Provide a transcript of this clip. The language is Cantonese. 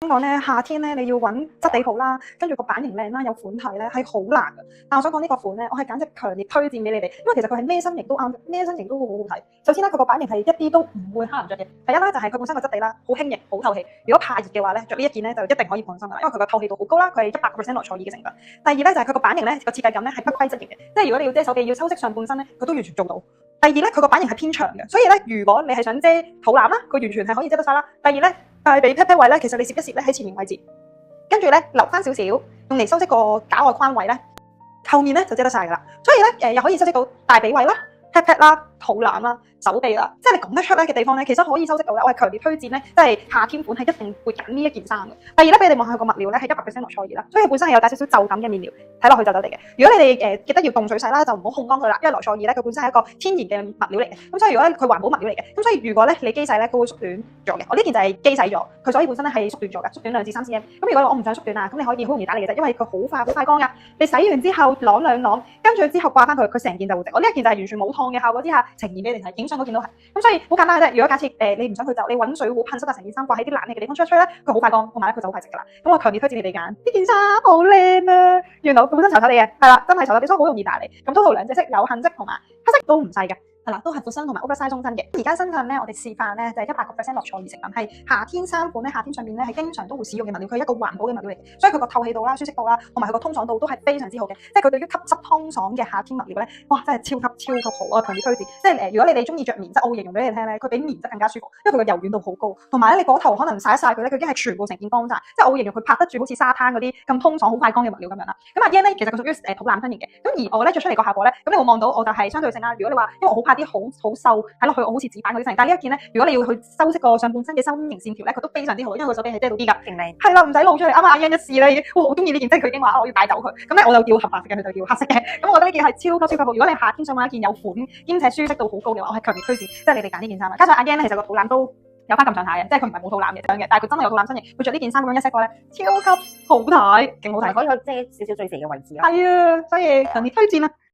香港咧夏天咧，你要揾質地好啦，跟住個版型靚啦，有款睇咧係好難嘅。但我想講呢個款咧，我係簡直強烈推薦俾你哋，因為其實佢係咩身形都啱，咩身形都好好睇。首先咧，佢個版型係一啲都唔會蝦人着嘅。第一啦，就係佢本身個質地啦，好輕盈，好透氣。如果怕熱嘅話咧，着呢一件咧就一定可以放心啦，因為佢個透氣度好高啦，佢係100%羅塞爾嘅成分。第二咧就係佢個版型咧個設計感咧係不規則型嘅，即係如果你要遮手臂要修飾上半身咧，佢都完全做到。第二咧，佢個版型係偏長嘅，所以咧如果你係想遮肚腩啦，佢完全係可以遮得晒啦。第二咧，大髀 pat pat 位咧，其實你攝一攝咧喺前面位置，跟住咧留翻少少，用嚟修飾個絞外框位咧，後面咧就遮得晒噶啦。所以咧又可以修飾到大髀位啦、pat pat 啦、肚腩啦、手臂啦，即係你講得出咧嘅地方咧，其實可以修飾到咧。我係強烈推薦咧，即係夏天款係一定會揀呢一件衫嘅。第二咧，俾你望下個物料咧係100%羅塞爾啦，所以佢本身係有帶少少皺感嘅面料，睇落去就得嚟嘅。如果你哋記得要凍水洗啦，就唔好控乾佢啦，因為羅塞爾咧佢本身係一個天然嘅物料嚟嘅，咁所以如果佢環保物料嚟嘅，咁所以如果咧你機洗咧佢會縮短咗嘅。我呢件就係機洗咗，佢所以本身咧係縮短咗嘅，縮短2至3 cm。咁如果我唔想縮短啊，咁你可以好容易打理嘅啫，因為佢好快乾㗎。你洗完之後啷兩啷，跟住之後掛翻佢，佢成件就會直。我呢一件就係完全冇燙嘅效果之下呈現俾你睇，影相嗰件都係。咁所以好簡單嘅啫。如果假設你唔想佢就，你揾水壺噴濕曬成件衫，掛喺啲冷氣嘅地方吹一吹咧，佢好快乾，同埋咧佢就好快直㗎啦。咁我強烈推薦你哋揀呢件衫，好靚啊！原來佢本身醜醜地嘅，係啦，真係醜醜地，所以好容易打理。咁 total 兩隻色有杏色同埋黑色都唔細嘅。係啦，都係闊身同埋 oversize 中身嘅。而家身上咧，我哋示範咧就係100%羅塞爾成分，係夏天衫款咧，夏天上面咧係經常都會使用嘅物料，佢係一個環保嘅物料嚟嘅，所以佢個透氣度啦、舒適度啦，同埋佢個通爽度都係非常之好嘅。即係佢對於吸濕通爽嘅夏天物料咧，哇，真係超級好啊！強烈推薦。即係如果你哋中意着棉質，我會形容俾你聽咧，佢比棉質更加舒服，因為佢個柔軟度好高，同埋咧你嗰頭可能曬一曬佢咧，佢已經係全部成件乾晒。即係我會形容佢拍得住好似沙灘嗰啲咁通爽、好快乾嘅物料咁樣啦。咁阿 Yan 咧，其實佢屬於肚腩身型嘅，咁而我咧着出嚟個效果咧，咁你會望到我就係相對性啦。如果你話，因為我好怕啲好瘦睇落去，我好似紙板嗰啲身形，但係呢一件咧，如果你要去修飾個上半身嘅身形線條咧，佢都非常之好，因為佢手臂係遮到啲㗎，勁靚。係啦，唔使露出嚟。啱啱阿 Yan 一試咧，哇，好中意呢件，即係佢已經話我要帶走佢。咁咧我就叫合白色嘅，佢就叫黑色嘅。咁我覺得呢件係超級好。如果你夏天想買一件有款兼且舒適度好高嘅話，我係強烈推薦，即係你哋揀呢件衫啦。加上阿 Yan 咧，其實個肚腩都有翻咁上下嘅，即係佢唔係冇肚腩嘅樣嘅，但係佢真係有肚腩身形。佢着呢件衫咁樣一 set 過咧，超級好睇，勁好睇，可以去遮少少最肥嘅位置咯。係啊，所以強烈推薦啦。